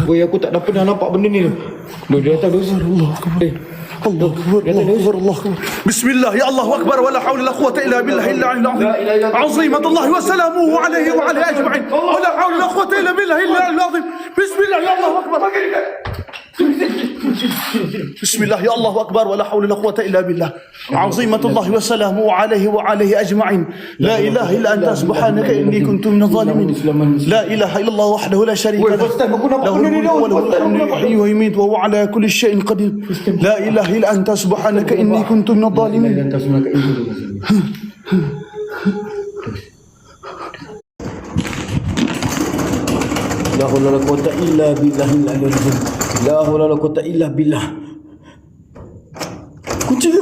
Weh, aku tak pernah nampak benda ni. Dia datang terus. Allah Akbar. Bismillah, ya Allah Akbar, wa la hawla la quwwata illa billahi al-'aliyyil 'azim. Azimatullah wa salamuhu alayhi wa ala ajma'in. Wa la hawla la quwwata illa billahi al-'aliyyil 'azim. Bismillah, ya Allah Akbar. Bismillah, ya Allah Akbar, wa la hawla la quwwata illa billah. Azimatullah wa salamuhu alayhi wa alayhi ajma'in. La ilaha illa anta subhanaka inni kuntu minadh dhalimin. La ilaha illallah wahdahu la sharika lahu. Lahul mulku wa lahul hamdu yuhyi wa yumiitu wa huwa ala kulli shay'in qadir. La ilaha إلا أنت سبحانك إني كنت من الظالمين. لا حول ولا قوة إلا بالله العلي العظيم. لا حول ولا قوة إلا بالله. Kunci ke?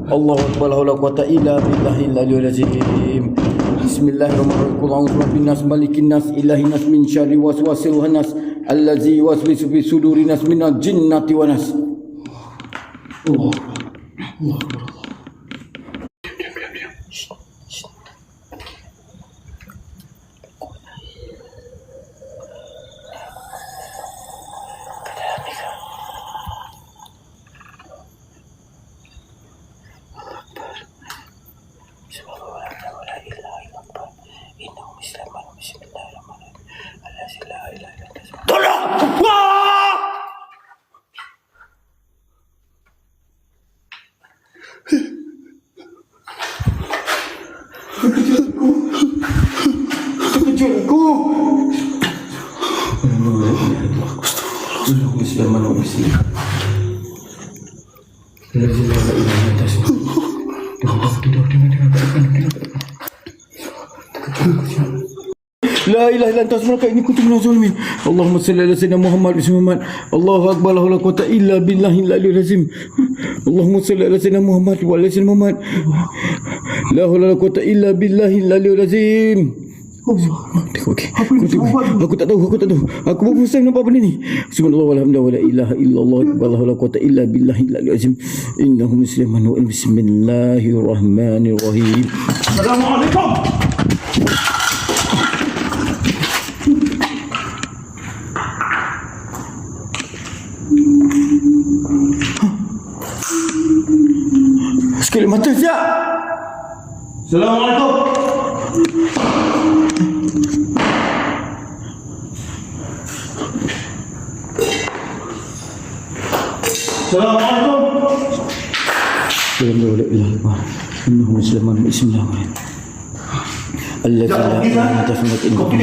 Allahu Akbar. La haula wala quwwata illa billahi al-'aliyyil 'azim. Bismillahirrahmanirrahim. Qul a'udzu birabbin nas, malikin nas, ilahin nas, min syarri waswasil khannas, allazi yuwaswisu fi sudurin nas minal jinnati wan nas. Allah. Allah. Tolong! Wah! Kejutku. La ilaha illa anta subhanaka inni kuntu minaz zalimin. Allahumma salli ala sayyidina Muhammad Muhammad. Allahu akbar. La haula wala quwwata illa billahil aliyyil azim. Allahumma salli ala sayyidina Muhammad wa ala sayyidina Muhammad. La haula wala quwwata illa billahil aliyyil azim. Okey. Aku tak tahu. Aku baru first time nampak benda ni. Subhanallah walhamdulillah wala ilaha illallah wa la haula wala quwwata illa billahil aliyyil azim. Innahu musliman wa bismillahirrahmanirrahim. Assalamualaikum. Sekali mata siap. Assalamualaikum. Assalamualaikum. La ilaha illallah. Innahu musliman. Bismillahirrahmanirrahim. Allazi la ilaha illa huwa